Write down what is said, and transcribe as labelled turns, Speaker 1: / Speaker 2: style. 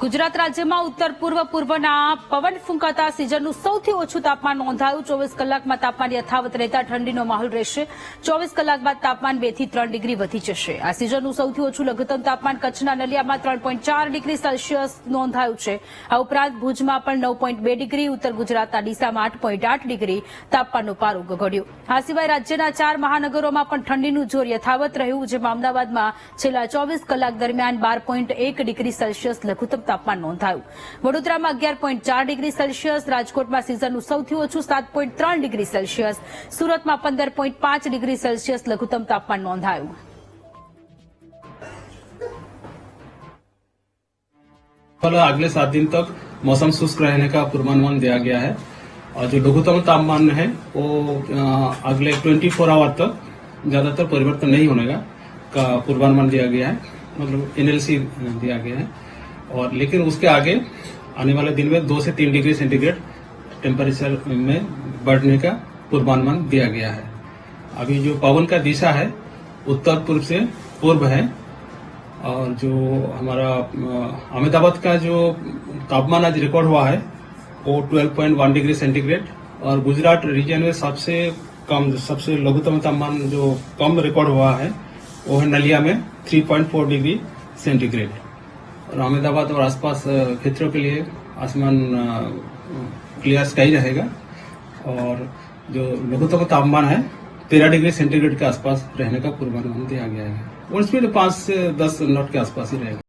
Speaker 1: ગુજરાત રાજ્યમાં ઉત્તર પૂર્વના પવન ફૂંકાતા સિઝનનું સૌથી ઓછું તાપમાન નોંધાયું। 24 કલાકમાં તાપમાન યથાવત રહેતા ઠંડીનો માહોલ રહેશે। 24 કલાક બાદ તાપમાન 2 થી 3 ડિગ્રી વધી જશે। આ સિઝનનું સૌથી ઓછું લઘુત્તમ તાપમાન કચ્છના નલિયામાં 3.4 ડિગ્રી સેલ્સિયસ નોંધાયું છે। આ ઉપરાંત ભુજમાં પણ 9.2 ડિગ્રી, ઉત્તર ગુજરાતના ડીસામાં 8.8 ડિગ્રી તાપમાનનો પારો ગગડ્યો। આ સિવાય રાજ્યના 4 મહાનગરોમાં પણ ઠંડીનું જોર યથાવત રહ્યું, જેમાં અમદાવાદમાં છેલ્લા 24 કલાક દરમિયાન 12.1 ડિગ્રી સેલ્સિયસ લઘુત્તમ તાપમાન નોંધાયું। વડોદરામાં 11.4 ડિગ્રી સેલ્સિયસ, રાજકોટમાં સિઝનનું સૌથી ઓછું 7.3 ડિગ્રી સેલ્સિયસ, સુરતમાં 15.5 ડિગ્રી સેલ્સિયસ લઘુત્તમ તાપમાન નોંધાયું।
Speaker 2: अगले 7 दिन तक मौसम शुष्क रहने का पूर्वानुमान दिया गया है और जो लघुत्तम तापमान है वो अगले 24 आवर तक ज्यादातर परिवर्तन नहीं होने का पूर्वानुमान दिया गया है, मतलब एनएलसी दिया गया है। और लेकिन उसके आगे आने वाले दिन में 2 से 3 डिग्री सेंटीग्रेड टेम्परेचर में बढ़ने का पूर्वानुमान दिया गया है। अभी जो पवन का दिशा है उत्तर पूर्व से पूर्व है और जो हमारा अहमदाबाद का जो तापमान आज रिकॉर्ड हुआ है वो 12.1 डिग्री सेंटीग्रेड और गुजरात रीजन में सबसे लघुत्तम तापमान जो कम रिकॉर्ड हुआ है वो है नलिया में 3.4 डिग्री सेंटीग्रेड। और अहमदाबाद और आसपास क्षेत्रों के लिए आसमान क्लियर स्काई रहेगा और जो लघुत्तम तापमान है 13 डिग्री सेंटीग्रेड के आसपास रहने का पूर्वानुमान दिया गया है। और स्पीड 5 से 10 नॉट के आसपास ही रहेगा।